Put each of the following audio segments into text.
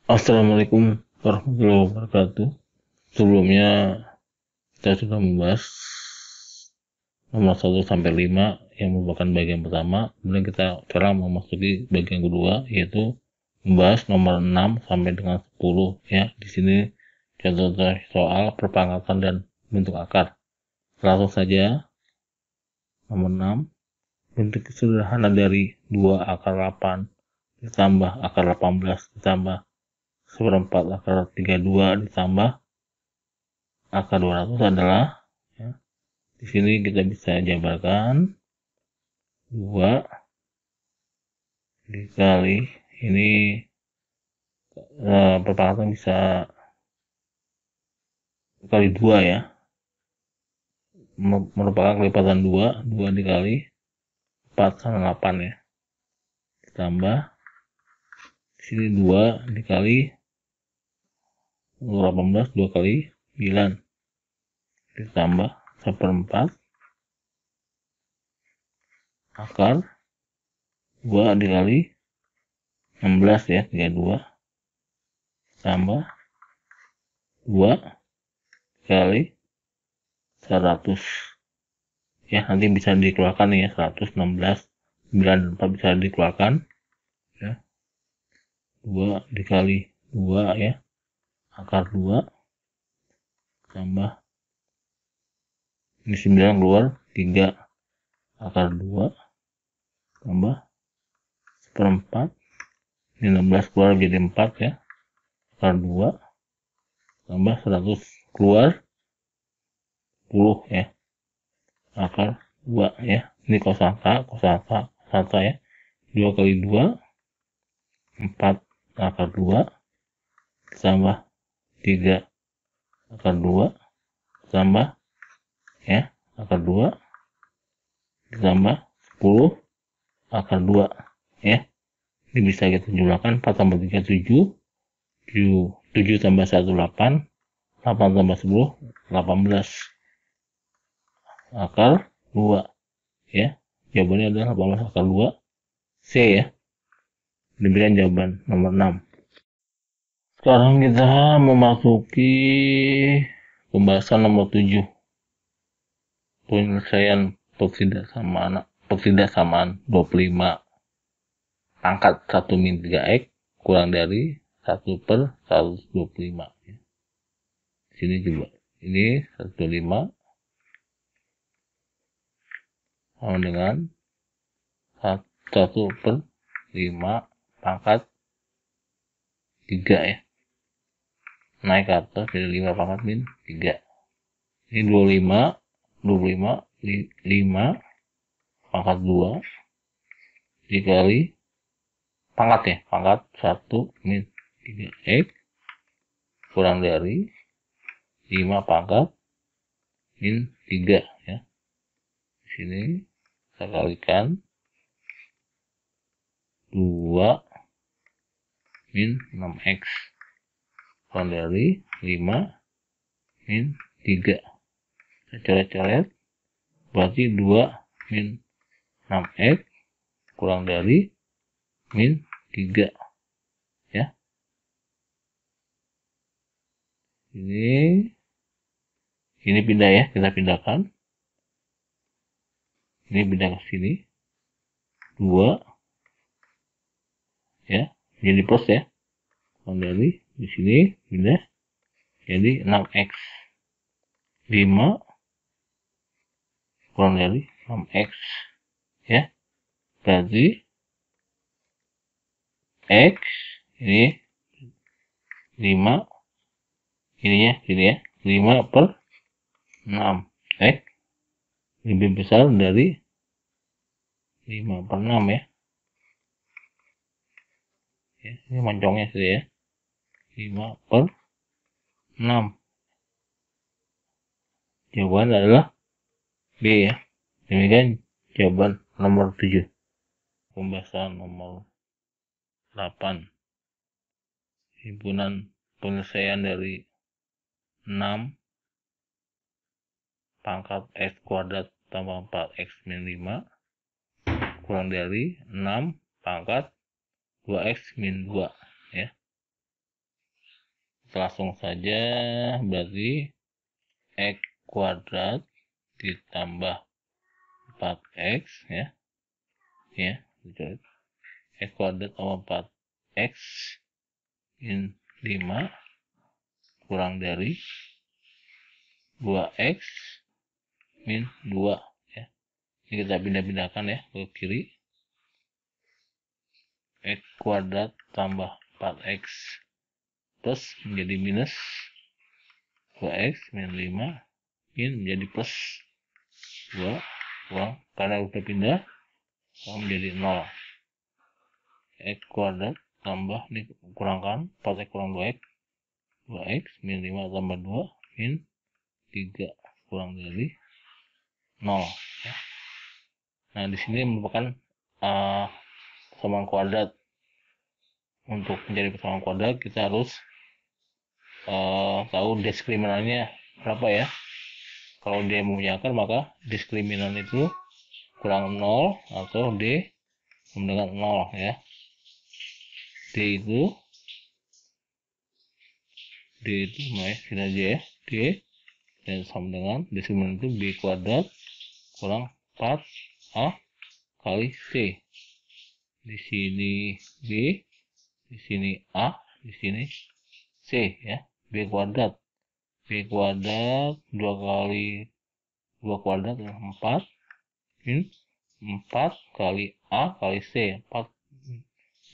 Assalamualaikum warahmatullahi wabarakatuh. Sebelumnya kita sudah membahas nomor 1 sampai 5 yang merupakan bagian pertama. Kemudian kita sekarang memasuki bagian kedua, yaitu membahas nomor 6 sampai dengan 10 ya. Di sini contoh soal perpangkatan dan bentuk akar. Langsung saja, nomor 6, bentuk sederhana dari 2 akar 8 ditambah akar 18 ditambah 1/4 akar 32 ditambah akar 200 adalah ya, di sini kita bisa jabarkan 2 dikali ini perpangkatan bisa kali 2 ya, merupakan kelipatan 2 dikali 4 sama 8 ya, ditambah di sini 2 dikali 18 2 kali 9 ditambah 1/4 akar 2 dikali 16 ya, 32 tambah 2 kali 100 ya, nanti bisa dikeluarkan ya, 116 9 4 bisa dikeluarkan ya, 2 dikali 2 ya, akar 2 tambah ini 9 keluar 3 akar 2 tambah 1/4 ini 16 keluar jadi 4 ya, akar 2 tambah 100 keluar 10 ya, akar 2 ya, ini kosakata ya, 2 kali 2 4 akar 2 tambah 3 akar 2 tambah ya, akar 2 ditambah 10 akar 2 ya. Ini bisa kita jumlahkan 4 tambah 3 7 7 tambah 1 8 8 tambah 10 18 akar 2 ya. Jawabannya adalah 18 akar 2 C ya. Demikian jawaban nomor 6. Sekarang kita memasuki pembahasan nomor 7, penyelesaian pertidaksamaan 25 pangkat 1 min 3x kurang dari 1/125 ya. Sini juga ini 125 sama dengan 1/5 pangkat 3 ya, naik ke atas jadi 5 pangkat min 3. Ini 25 5 pangkat 2 dikali pangkat ya, pangkat 1 min 3x kurang dari 5 pangkat min 3 ya. Di sini kita kalikan 2 min 6x kurang dari 5 min 3. Kita coret-coret, berarti 2 min 6x kurang dari min 3 ya. Ini pindah ya, kita pindahkan. Ini pindah ke sini. 2 ya, jadi plus ya. Kurang dari di sini pindah jadi 6x. 5 kurang dari 6x ya. Berarti x ini 5 ini ya, gini ya, 5/6 x lebih besar dari 5/6 ya. Ini moncongnya sih ya, 5/6. Jawaban adalah B ya. Demikian jawaban nomor 7. Pembahasan nomor 8, himpunan penyelesaian dari 6 pangkat x kuadrat tambah 4x min 5 kurang dari 6 pangkat 2x min 2 ya. kita langsung saja, berarti X kuadrat ditambah 4X ya, X kuadrat tambah 4X min 5 kurang dari 2X min 2 ya. Ini kita pindah-pindahkan ya ke kiri. X kuadrat tambah 4X plus menjadi minus 2X min 5 min menjadi plus 2 kurang, karena udah pindah menjadi 0. X kuadrat tambah, ini kurangkan 4X kurang 2X min 5 tambah 2 min 3 kurang dari 0 ya. Nah, di sini merupakan persamaan kuadrat. Untuk mencari persamaan kuadrat kita harus tahu diskriminannya berapa ya. Kalau D mempunyai akar, maka diskriminan itu kurang 0 atau D sama dengan 0 ya. D itu kita aja ya, D dan sama dengan diskriminan itu B kuadrat kurang 4A kali C. Di sini B, di sini A, di sini C ya. B kuadrat 2 kali 2 kuadrat 4 min 4 kali A kali C, 4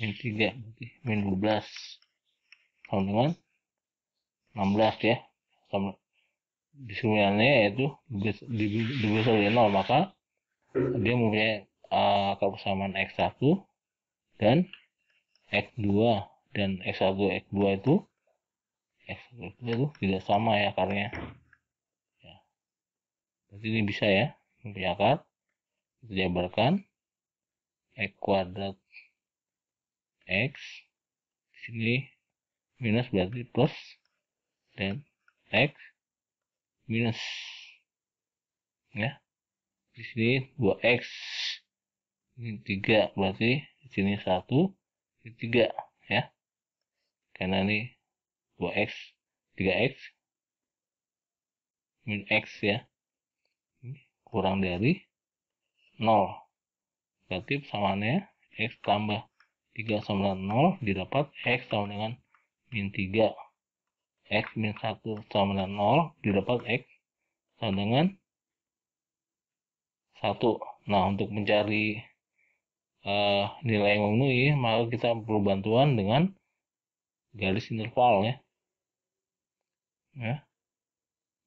min 3 berarti min 12 sama dengan 16 ya. Sama diskriminan yaitu dibesar dari 0, maka dia mempunyai akar persamaan X1 dan X2, dan X1 X2 itu tidak sama ya akarnya ya. Berarti ini bisa ya mempunyai akar. Kita jabarkan X kuadrat X, di sini minus berarti plus, dan X minus ya. Di sini 2X, ini 3 berarti di sini 1, ini 3 ya. Karena ini 2X, 3X min X ya, kurang dari 0. Berarti persamaannya X tambah 3 sama dengan 0 didapat X sama dengan min 3. X min 1 sama dengan 0 didapat X sama dengan 1. Nah, untuk mencari nilai yang memenuhi, maka kita perlu bantuan dengan garis interval ya.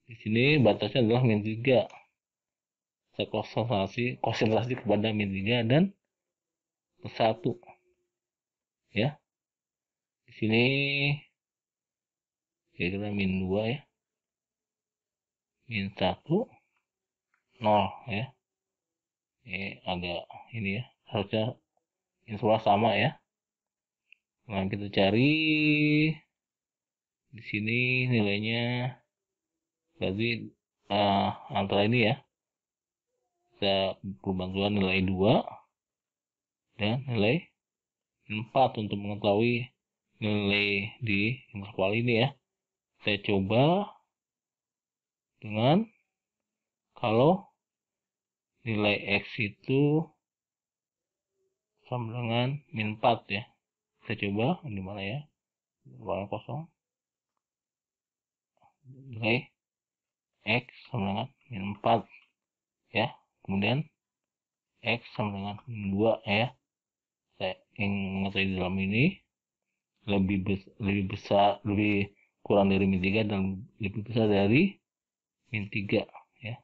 Di sini batasnya adalah min 3. Saya konsentrasi kepada min 3 dan plus 1 ya. Di sini kira-kira min 2 ya, min 1 0 ya. Ini agak ini ya, harusnya interval sama ya. Nah, kita cari di sini nilainya, berarti antara ini ya, kita perlu bantuan nilai 2 dan nilai 4 untuk mengetahui nilai di interval ini ya. Saya coba dengan kalau nilai X itu sama dengan min 4 ya. Saya coba di mana ya, ruangan kosong. Nilai X sama dengan min 4 ya. Kemudian X sama dengan min 2 ya. Saya ingin mengetahui di dalam ini lebih besar, lebih kurang dari min 3 dan lebih besar dari min 3 ya.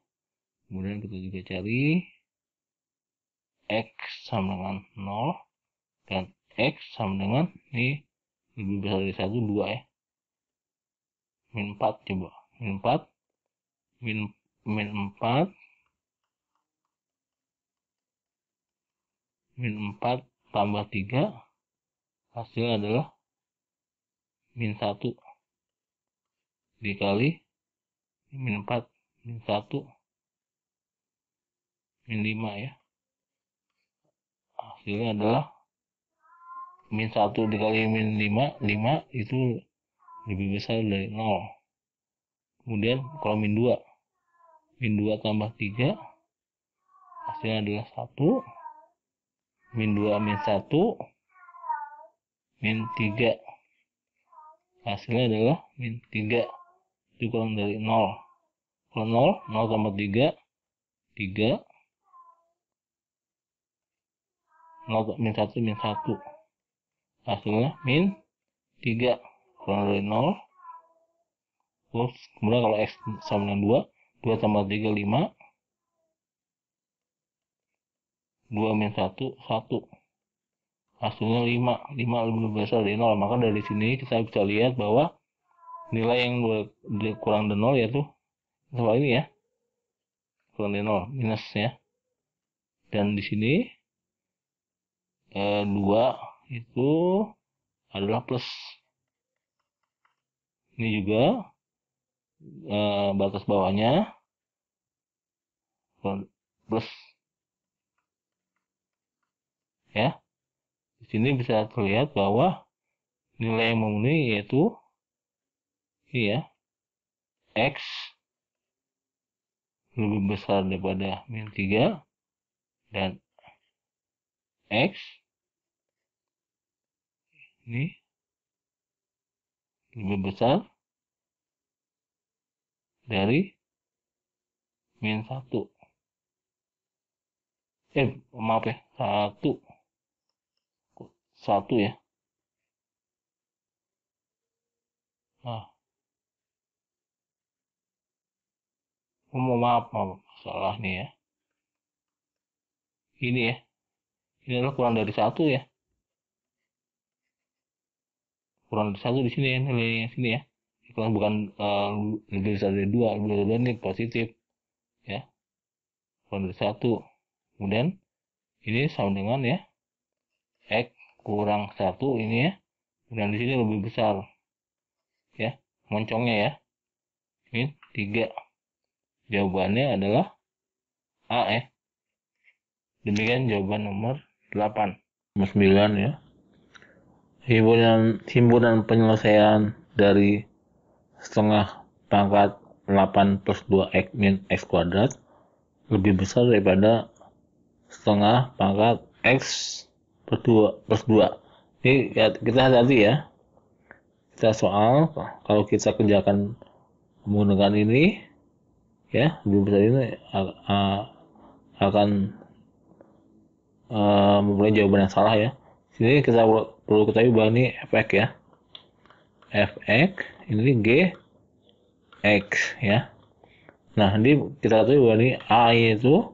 Kemudian kita juga cari X sama dengan 0 dan X sama dengan ini lebih besar dari 1, 2 ya. Min 4 coba. Min 4 tambah 3 hasilnya adalah min 1 dikali min 4 min 1 min 5 ya. Hasilnya adalah min 1 dikali min 5 itu lebih besar dari 0. Kemudian kalau min 2 tambah 3 hasilnya adalah 1. Min 2 min 1 min 3 hasilnya adalah min 3. Itu kurang dari 0. Kalau 0 tambah 3 3, 0 min 1 min 1 hasilnya min 3, kurang dari 0. Terus kemudian kalau X sama dengan 2 tambah 3 5, 2 min 1 1, hasilnya 5 lebih besar dari 0. Maka dari sini kita bisa lihat bahwa nilai yang kurang dari 0 yaitu soal ini ya, kurang dari 0 minus ya. Dan di sini 2 itu adalah plus. Ini juga batas bawahnya plus ya. Di sini bisa terlihat bahwa nilai yang memenuhi yaitu ini ya, X lebih besar daripada min 3 dan X ini lebih besar dari min 1. Maaf ya, 1 ya. Maaf, salah nih ya. Ini ya, ini adalah kurang dari 1 ya. Kurang dari 1 di sini ya, nilainya sini ya. Bukan lebih besar dari 2, lebih besar dari ini positif ya. Kurang dari 1. Kemudian ini sama dengan ya, X kurang 1 ini ya. Kemudian di sini lebih besar ya, moncongnya ya, min 3. Jawabannya adalah A ya. Demikian jawaban nomor 8. Nomor 9 ya. Himpunan penyelesaian dari setengah pangkat 8 plus 2x min x kuadrat lebih besar daripada setengah pangkat x plus 2. Ini ya, kita hati-hati ya. Kita soal kalau kita kerjakan menggunakan ini ya, lebih besar ini akan mempunyai jawaban yang salah ya. Sini kita perlu ketahui bahwa ini fx ya. Fx ini g x ya. Nah, ini kita ketahui bahwa ini a itu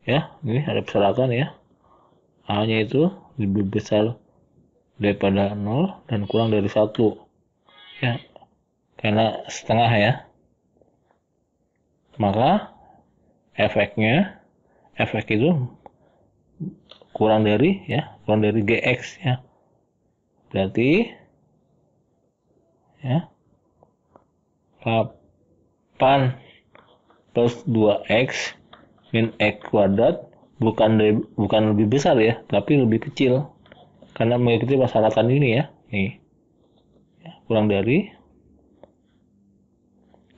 ya, ini ada persyaratan ya. A-nya itu lebih besar daripada 0 dan kurang dari 1 ya. Karena setengah ya. Maka fx itu kurang dari gx ya. Berarti ya 8 plus 2x min x kuadrat bukan lebih besar ya, tapi lebih kecil karena mengikuti persyaratan ini ya. Nih ya, kurang dari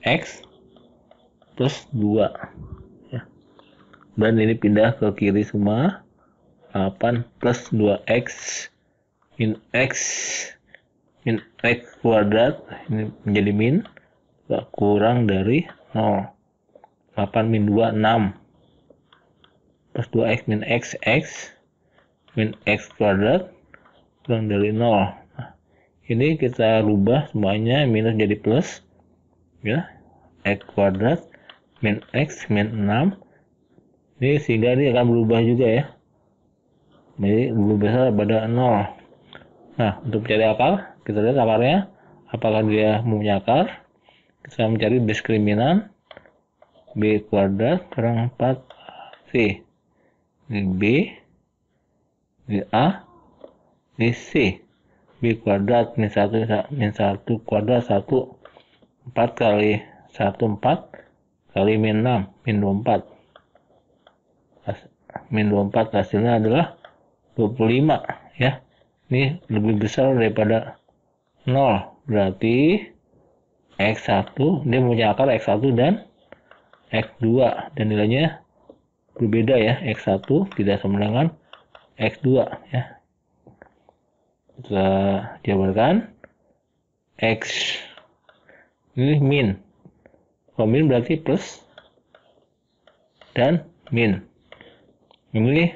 x plus 2 ya. Dan ini pindah ke kiri semua. 8 plus 2x min x kuadrat ini menjadi min, kurang dari 0. 8 min 2 6 plus 2x min x min x kuadrat kurang dari 0. Nah, ini kita rubah semuanya minus jadi plus ya, x kuadrat min x min 6. Ini sehingga ini akan berubah juga ya, jadi lebih besar pada 0. Nah, untuk mencari akar, kita lihat akarnya apakah dia mempunyai akar. Kita mencari diskriminan b kuadrat kurang 4c. Ini b, ini a, ini c. B kuadrat min 1 kuadrat 1, 4 kali 1 4 kali min 6 min 24. Min 24 hasilnya adalah 25 ya. Ini lebih besar daripada 0 berarti X1 dia punya akar X1 dan X2 dan nilainya berbeda ya. X1 tidak sama dengan X2 ya. Kita jabarkan X ini min. Kalau min berarti plus dan min. Ini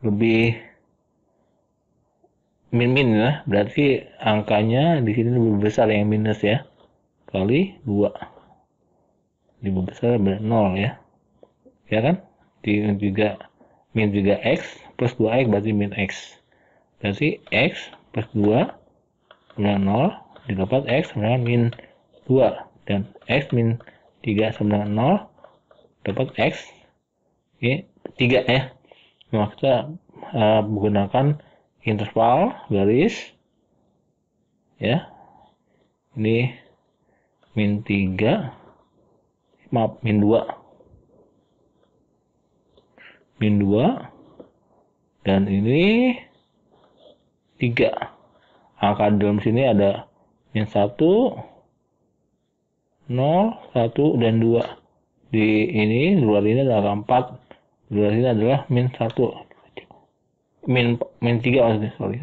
lebih min ya, berarti angkanya di sini lebih besar yang minus ya, kali 2 lebih besar dari 0 ya, ya kan? Di juga min juga X plus 2X berarti min X, berarti X plus 2 sama dengan 0 didapat X sama dengan min 2 dan X min 3 sama dengan 0 dapat X ini 3 ya. Nah, kita menggunakan interval garis ya, ini min 3 maaf min 2 dan ini 3. Angka dalam sini ada min 1 0 1 dan 2. Di ini luar ini adalah 4, luar ini adalah min 1 min 3 maksudnya, sorry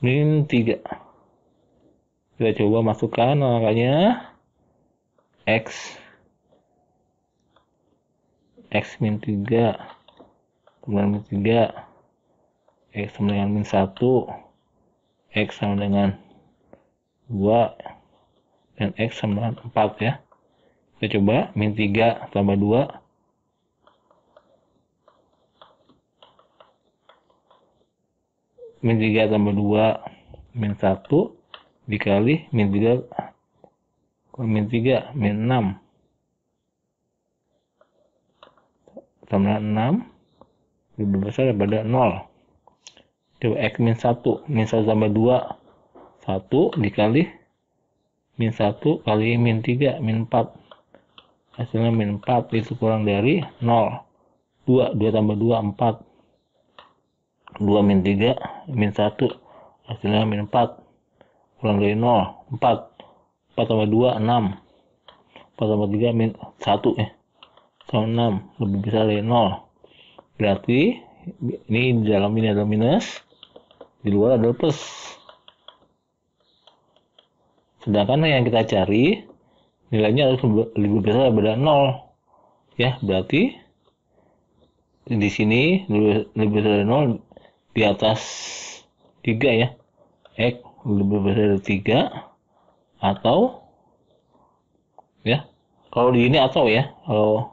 min 3. Kita coba masukkan angkanya X min 3 kemudian min 3 X sama dengan min 1 X sama dengan 2 dan X sama dengan 4 ya. Kita coba min 3 tambah 2 min 3 tambah 2 min 1 dikali min 3 min 6 sama 6 lebih besar daripada 0. Coba X min 1 tambah 2 1 dikali min 1 kali min 3 min 4 hasilnya min 4 itu kurang dari 0. 2 tambah 2 4 2 min 3 min 1 hasilnya min 4 kurang dari 0 4 tambah 2 6 4 tambah 3 min 1 ya sama 6 lebih besar dari 0. Berarti ini di dalam ini adalah minus, di luar adalah plus. Sedangkan yang kita cari nilainya harus lebih besar daripada 0 ya, berarti di sini lebih besar dari 0 di atas 3 ya, X lebih besar dari 3 atau ya, kalau di ini atau ya, kalau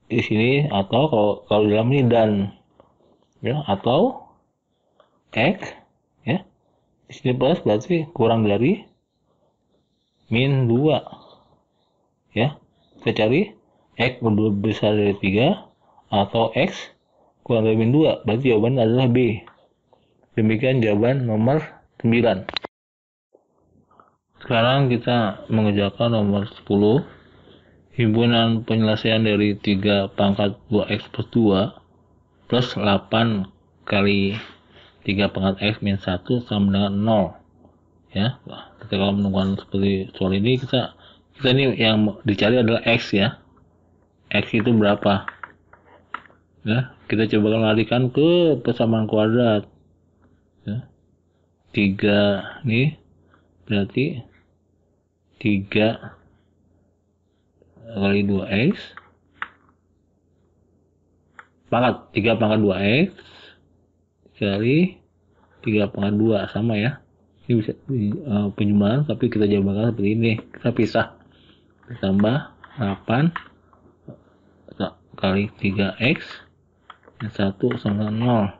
di sini atau kalau di dalam ini dan ya, atau X ya, di sini plus berarti kurang dari min 2 ya. Kita cari X lebih besar dari 3 atau X kurang dari min 2, berarti jawaban adalah B. Demikian jawaban nomor 9. Sekarang kita mengerjakan nomor 10. Himpunan penyelesaian dari 3 pangkat 2x plus 2 plus 8 kali 3 pangkat x min 1 sama dengan 0 ya. Kita kalau menemukan seperti soal ini, kita ini yang dicari adalah x ya. X itu berapa ya, kita coba larikan ke persamaan kuadrat ya. 3 nih berarti 3 kali 2x pangkat 3 pangkat 2x kali 3 pangkat 2 sama ya. Ini bisa penjumlahan tapi kita jabarkan seperti ini, kita pisah, ditambah 8 kali 3x dan 1 sama 0.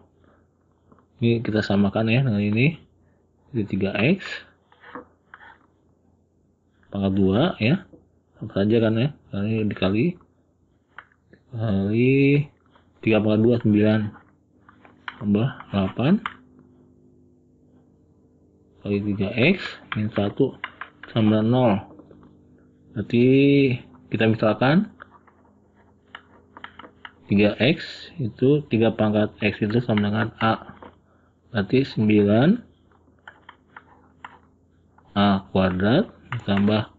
Ini kita samakan ya dengan ini, jadi 3x pangkat 2 ya, sama saja kan ya, kali dikali 3 pangkat 2 9 tambah 8 kali 3x min 1 sama 0. Berarti kita misalkan 3x itu 3 pangkat x itu sama dengan A berarti 9A kuadrat ditambah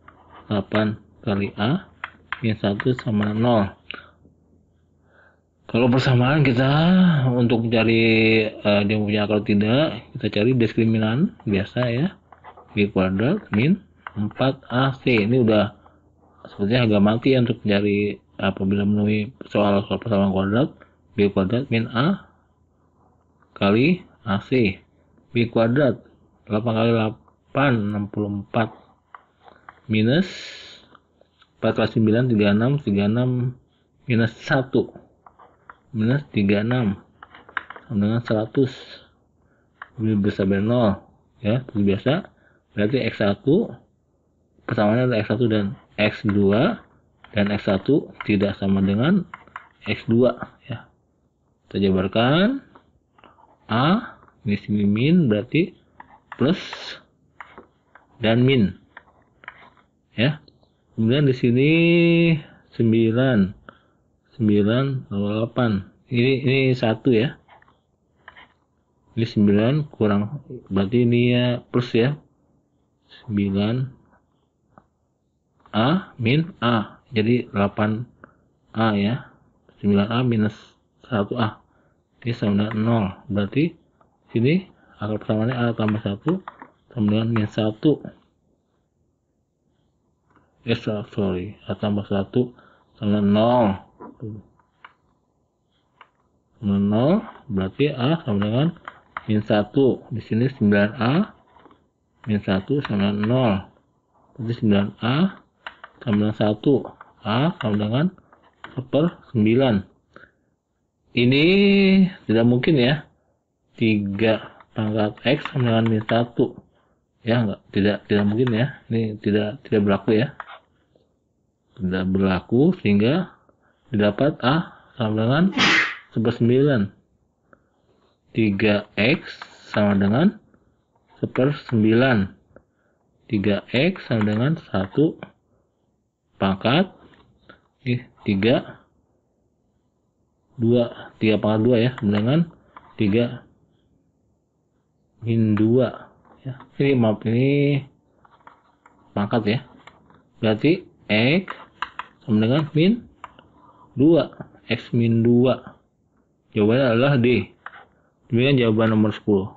8 kali A min 1 sama 0. Kalau persamaan kita untuk mencari dia punya akar tidak, kita cari diskriminan biasa ya, B kuadrat min 4AC. Ini udah sepertinya agak mati ya untuk mencari apabila memenuhi soal persamaan kuadrat. B kuadrat min A kali AC. B kuadrat 8 kali 8 64 minus 4 kali 9 36 minus 1 minus 36 sama dengan 100. Ini besar dari 0 ya, seperti biasa. Berarti X1 persamaannya adalah X1 dan X2, dan X1 tidak sama dengan X2 ya. Kita jabarkan A ini sini min berarti plus dan min ya. Kemudian di sini 9 8. Ini 1 ya. Ini 9 kurang, berarti ini ya plus ya. 9A min A. Jadi 8A ya. 9A minus 1A. Ini sama dengan 0. Berarti sini akar persamaannya A tambah 1 sama dengan min 1. A tambah 1 sama 0. 0 berarti A sama dengan min 1. Di sini 9A min 1 sama 0. Berarti 9A sama dengan 1. A sama dengan 1/9. Ini tidak mungkin ya. 3 pangkat X sama dengan min 1. Ya, tidak mungkin ya. Ini tidak berlaku ya. Tidak berlaku, sehingga didapat A sama dengan 1/9. 3X sama dengan 1/9. 3X sama dengan 1 pangkat 3 pangkat 2 ya, sama dengan 3 min 2 ya. Ini pangkat ya. Berarti X sama dengan min 2. X min 2. Jawabannya adalah D. Demikian jawaban nomor 10.